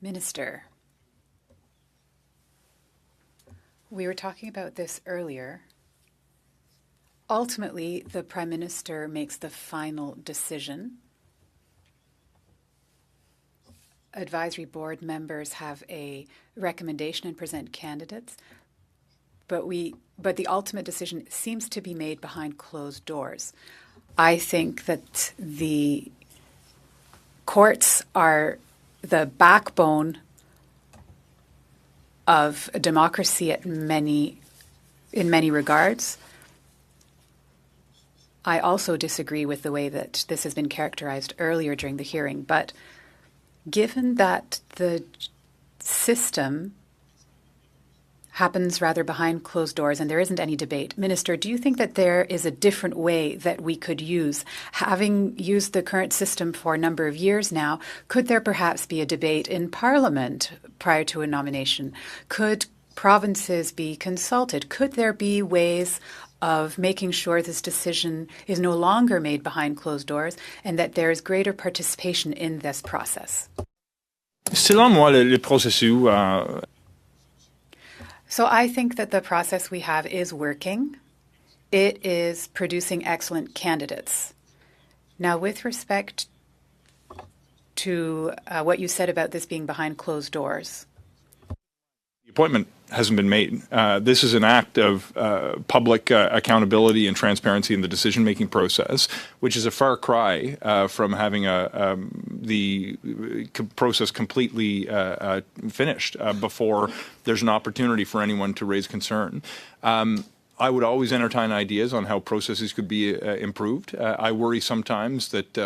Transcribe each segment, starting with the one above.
Minister, we were talking about this earlier. Ultimately, the Prime Minister makes the final decision. Advisory board members have a recommendation and present candidates, but the ultimate decision seems to be made behind closed doors. I think that the courts are the backbone of a democracy in many regards. I also disagree with the way that this has been characterized earlier during the hearing, but given that the system happens rather behind closed doors and there isn't any debate, Minister, do you think that there is a different way that we could use? Having used the current system for a number of years now, could there perhaps be a debate in Parliament prior to a nomination? Could provinces be consulted? Could there be ways of making sure this decision is no longer made behind closed doors and that there is greater participation in this process? Selon moi, le processus So I think that the process we have is working. It is producing excellent candidates. Now, with respect to what you said about this being behind closed doors, the appointment hasn't been made. This is an act of public accountability and transparency in the decision-making process, which is a far cry from having the process completely finished before there's an opportunity for anyone to raise concern. I would always entertain ideas on how processes could be improved. I worry sometimes that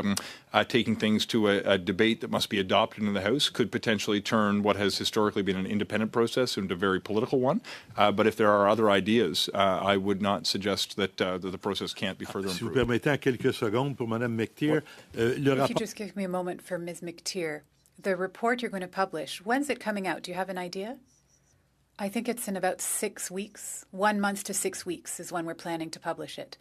taking things to a debate that must be adopted in the House could potentially turn what has historically been an independent process into a very political one. But if there are other ideas, I would not suggest that the process can't be further improved. Si vous permettez en quelques secondes pour Mme McTeer. If you just give me a moment for Ms. McTeer, the report you're going to publish, when's it coming out? Do you have an idea? I think it's in about 6 weeks. 1 month to 6 weeks is when we're planning to publish it.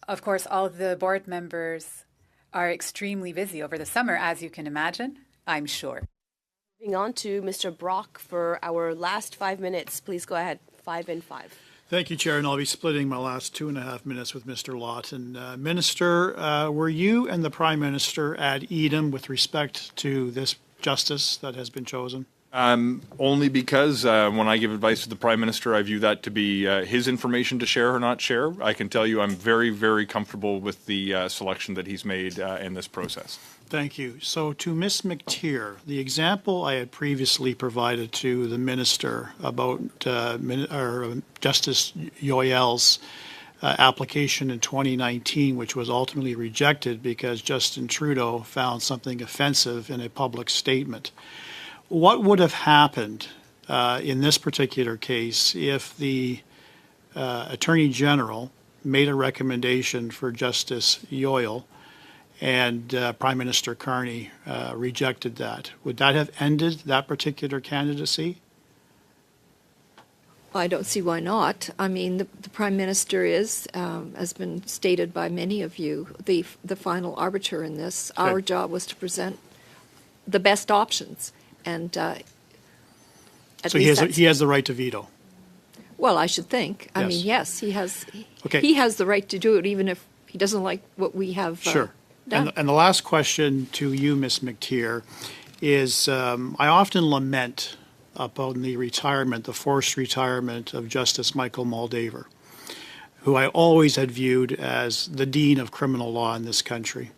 Of course, all of the board members are extremely busy over the summer, as you can imagine, I'm sure. Moving on to Mr. Brock for our last 5 minutes. Please go ahead. 5 and 5. Thank you, Chair, and I'll be splitting my last 2.5 minutes with Mr. Lawton. Minister, were you and the Prime Minister at Edom with respect to this justice that has been chosen? Only because when I give advice to the Prime Minister, I view that to be his information to share or not share. I can tell you I'm very, very comfortable with the selection that he's made in this process. Thank you. So to Ms. McTeer, the example I had previously provided to the Minister about Justice Yoel's application in 2019, which was ultimately rejected because Justin Trudeau found something offensive in a public statement. What would have happened in this particular case if the Attorney General made a recommendation for Justice Yoel and Prime Minister Carney rejected that? Would that have ended that particular candidacy? I don't see why not. I mean, the Prime Minister is, has been stated by many of you, the final arbiter in this. Okay. Our job was to present the best options. And so he has the right to veto. Well, I should think. I mean, yes, he has. Okay. He has the right to do it, even if he doesn't like what we have. Sure. Done. And the last question to you, Ms. McTeer, is I often lament upon the forced retirement of Justice Michael Moldaver, who I always had viewed as the dean of criminal law in this country.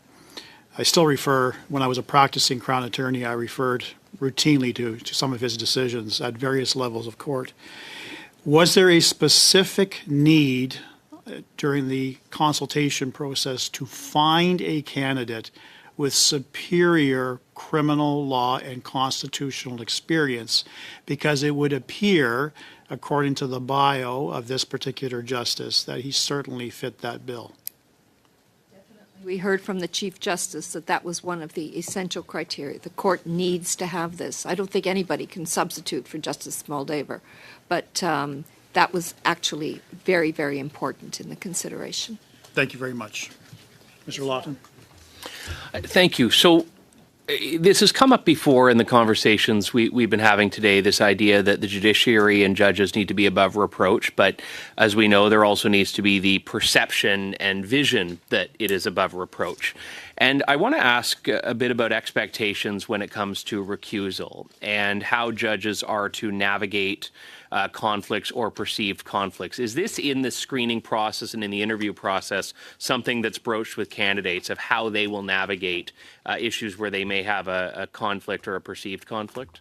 I still refer, when I was a practicing Crown attorney, I referred routinely to some of his decisions at various levels of court. Was there a specific need during the consultation process to find a candidate with superior criminal law and constitutional experience? Because it would appear, according to the bio of this particular justice, that he certainly fit that bill. We heard from the Chief Justice that was one of the essential criteria. The court needs to have this. I don't think anybody can substitute for Justice Moldaver, but that was actually very, very important in the consideration. Thank you very much. Mr. Lawton. Thank you. So This has come up before in the conversations we've been having today, this idea that the judiciary and judges need to be above reproach. But as we know, there also needs to be the perception and vision that it is above reproach. And I want to ask a bit about expectations when it comes to recusal and how judges are to navigate conflicts or perceived conflicts. Is this in the screening process and in the interview process something that's broached with candidates of how they will navigate issues where they may have a conflict or a perceived conflict?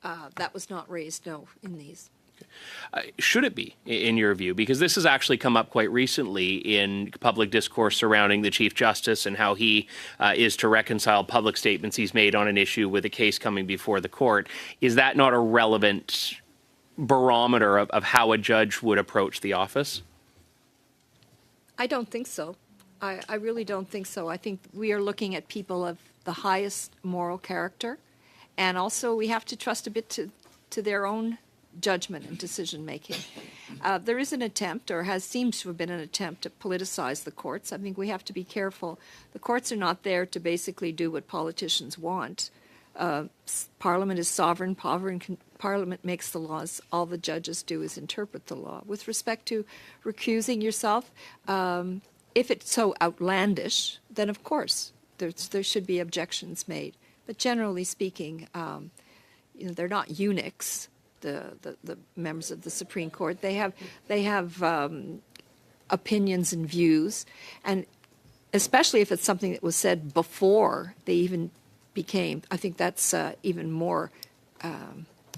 That was not raised, no, in these. Should it be, in your view? Because this has actually come up quite recently in public discourse surrounding the Chief Justice and how he is to reconcile public statements he's made on an issue with a case coming before the court. Is that not a relevant barometer of how a judge would approach the office? I don't think so. I really don't think so. I think we are looking at people of the highest moral character, and also we have to trust a bit to their own judgment and decision making. There is an attempt, or seems to have been an attempt, to politicize the courts. I think we have to be careful. The courts are not there to basically do what politicians want. Parliament is sovereign. Parliament makes the laws. All the judges do is interpret the law. With respect to recusing yourself, if it's so outlandish, then of course there should be objections made. But generally speaking, they're not eunuchs. The members of the Supreme Court, they have opinions and views, and especially if it's something that was said before they even became, I think that's even more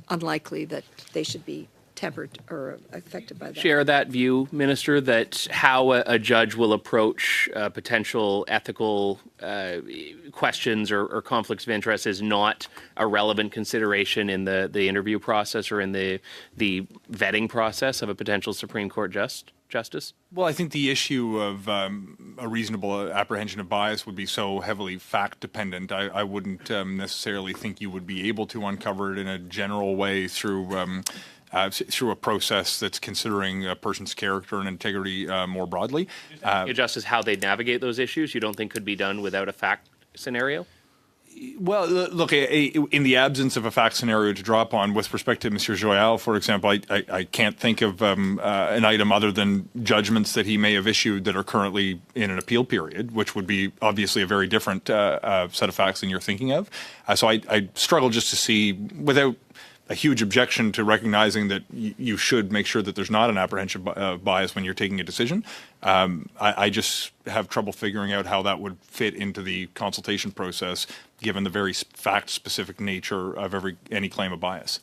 unlikely that they should be tempered or affected by that. Share that view, Minister, that how a judge will approach potential ethical questions or conflicts of interest is not a relevant consideration in the interview process or in the vetting process of a potential Supreme Court justice? Well, I think the issue of a reasonable apprehension of bias would be so heavily fact-dependent. I wouldn't necessarily think you would be able to uncover it in a general way through a process that's considering a person's character and integrity more broadly. Justice, how they navigate those issues, you don't think could be done without a fact scenario? Well, look, in the absence of a fact scenario to draw upon, with respect to Monsieur Joyal, for example, I can't think of an item other than judgments that he may have issued that are currently in an appeal period, which would be obviously a very different set of facts than you're thinking of. So I struggle just to see, without a huge objection to recognizing that you should make sure that there's not an apprehension of bias when you're taking a decision. I just have trouble figuring out how that would fit into the consultation process, given the very fact-specific nature of any claim of bias.